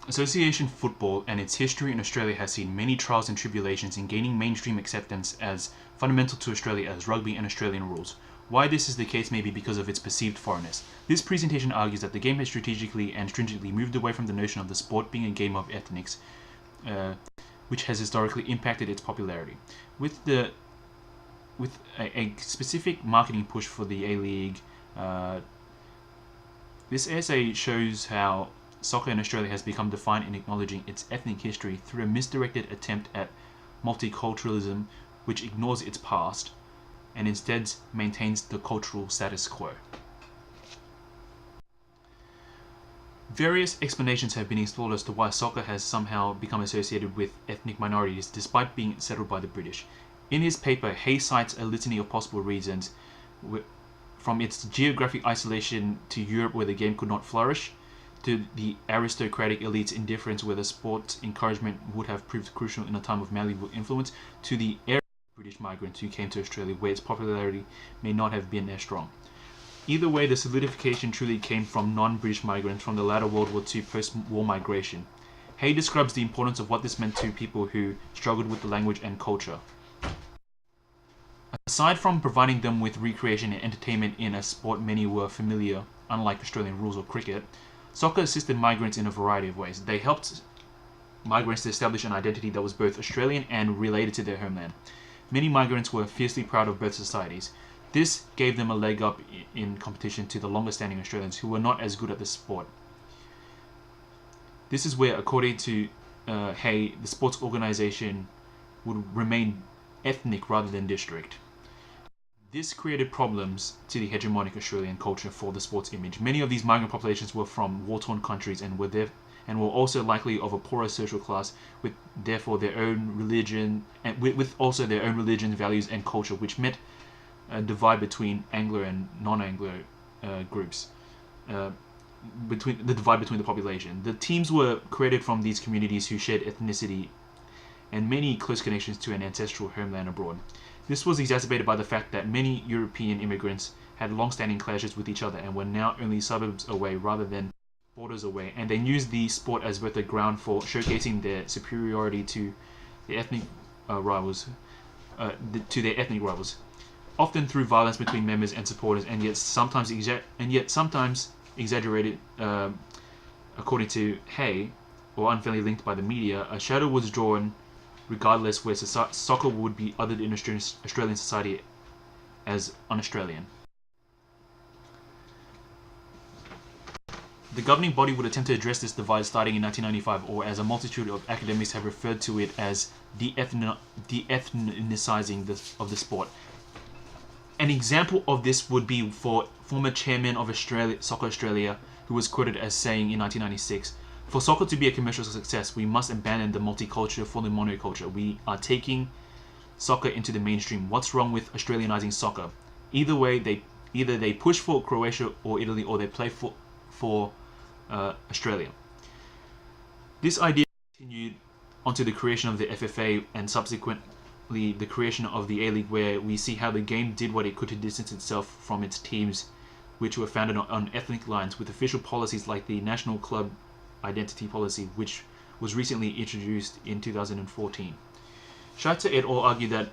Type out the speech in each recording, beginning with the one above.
Association football and its history in Australia has seen many trials and tribulations in gaining mainstream acceptance as fundamental to Australia as rugby and Australian rules. Why this is the case may be because of its perceived foreignness. This presentation argues that the game has strategically and stringently moved away from the notion of the sport being a game of ethnics, which has historically impacted its popularity. With a specific marketing push for the A-League, this essay shows how soccer in Australia has become defined in acknowledging its ethnic history through a misdirected attempt at multiculturalism which ignores its past and instead maintains the cultural status quo. Various explanations have been explored as to why soccer has somehow become associated with ethnic minorities despite being settled by the British. In his paper, Hay cites a litany of possible reasons, from its geographic isolation to Europe where the game could not flourish, to the aristocratic elite's indifference where the sport's encouragement would have proved crucial in a time of malleable influence, to the British migrants who came to Australia where its popularity may not have been as strong. Either way, the solidification truly came from non-British migrants from the latter World War II post-war migration. Hay describes the importance of what this meant to people who struggled with the language and culture. Aside from providing them with recreation and entertainment in a sport many were familiar, unlike Australian rules or cricket, soccer assisted migrants in a variety of ways. They helped migrants to establish an identity that was both Australian and related to their homeland. Many migrants were fiercely proud of both societies. This gave them a leg up in competition to the longer-standing Australians who were not as good at the sport. This is where, according to Hay, the sports organisation would remain ethnic rather than district. This created problems to the hegemonic Australian culture for the sports image. Many of these migrant populations were from war-torn countries and were also likely of a poorer social class, with therefore their own religion and with also their own religion, values, and culture, which meant a divide between Anglo and non-Anglo groups. Between the population. The teams were created from these communities who shared ethnicity and many close connections to an ancestral homeland abroad. This was exacerbated by the fact that many European immigrants had long-standing clashes with each other and were now only suburbs away rather than borders away, and they used the sport as both a ground for showcasing their superiority to their ethnic rivals, often through violence between members and supporters, and yet sometimes exaggerated, according to Hay, or unfairly linked by the media. A shadow was drawn regardless where soccer would be othered in Australian society as un-Australian. The governing body would attempt to address this divide starting in 1995, or as a multitude of academics have referred to it as de-ethnicizing of the sport. An example of this would be for former chairman of Soccer Australia, who was quoted as saying in 1996, "For soccer to be a commercial success, we must abandon the multiculture for the monoculture. We are taking soccer into the mainstream. What's wrong with Australianizing soccer? Either they push for Croatia or Italy, or they play for Australia." This idea continued onto the creation of the FFA and subsequently the creation of the A-League, where we see how the game did what it could to distance itself from its teams, which were founded on ethnic lines, with official policies like the National Club Identity Policy, which was recently introduced in 2014. Scheiter et al. Argue that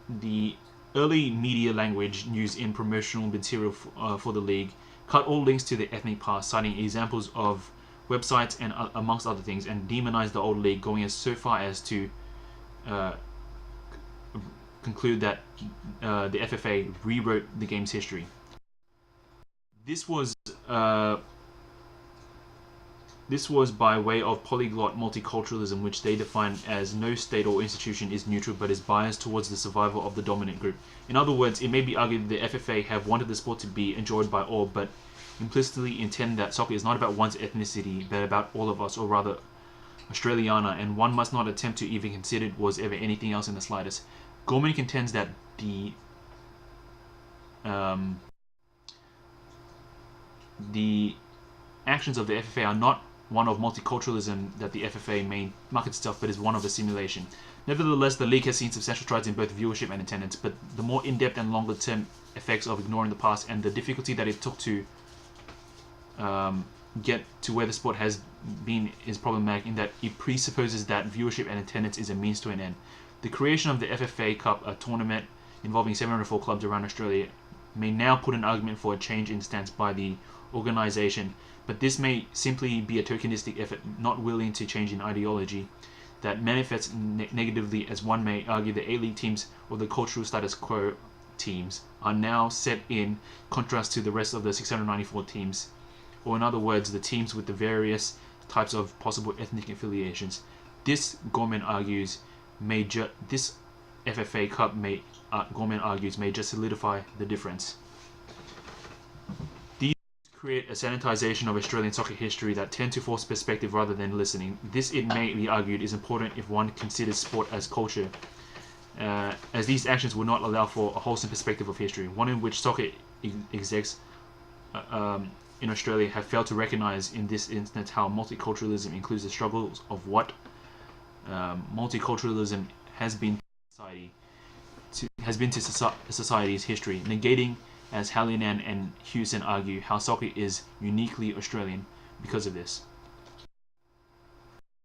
the early media language used in promotional material for the league cut all links to the ethnic past, citing examples of websites and amongst other things, and demonized the old league, going as so far as to conclude that the FFA rewrote the game's history. This was by way of polyglot multiculturalism, which they define as no state or institution is neutral but is biased towards the survival of the dominant group. In other words, it may be argued that the FFA have wanted the sport to be enjoyed by all, but implicitly intend that soccer is not about one's ethnicity, but about all of us, or rather Australiana, and one must not attempt to even consider it was ever anything else in the slightest. Gorman contends that the actions of the FFA are not one of multiculturalism that the FFA may market itself, but is one of a simulation. Nevertheless, the league has seen substantial strides in both viewership and attendance, but the more in-depth and longer-term effects of ignoring the past and the difficulty that it took to get to where the sport has been is problematic in that it presupposes that viewership and attendance is a means to an end. The creation of the FFA Cup, a tournament involving 704 clubs around Australia, may now put an argument for a change in stance by the organisation, but this may simply be a tokenistic effort not willing to change in ideology that manifests negatively, as one may argue the A-League teams or the cultural status quo teams are now set in contrast to the rest of the 694 teams, or in other words, the teams with the various types of possible ethnic affiliations. This, Gorman argues, this FFA Cup Gorman argues, may just solidify the difference. These create a sanitization of Australian soccer history that tend to force perspective rather than listening. This, it may be argued, is important if one considers sport as culture, as these actions will not allow for a wholesome perspective of history, one in which soccer execs in Australia have failed to recognise in this instance how multiculturalism includes the struggles of what multiculturalism has been to society's history, negating, as Hallinan and Hewson argue, how soccer is uniquely Australian because of this.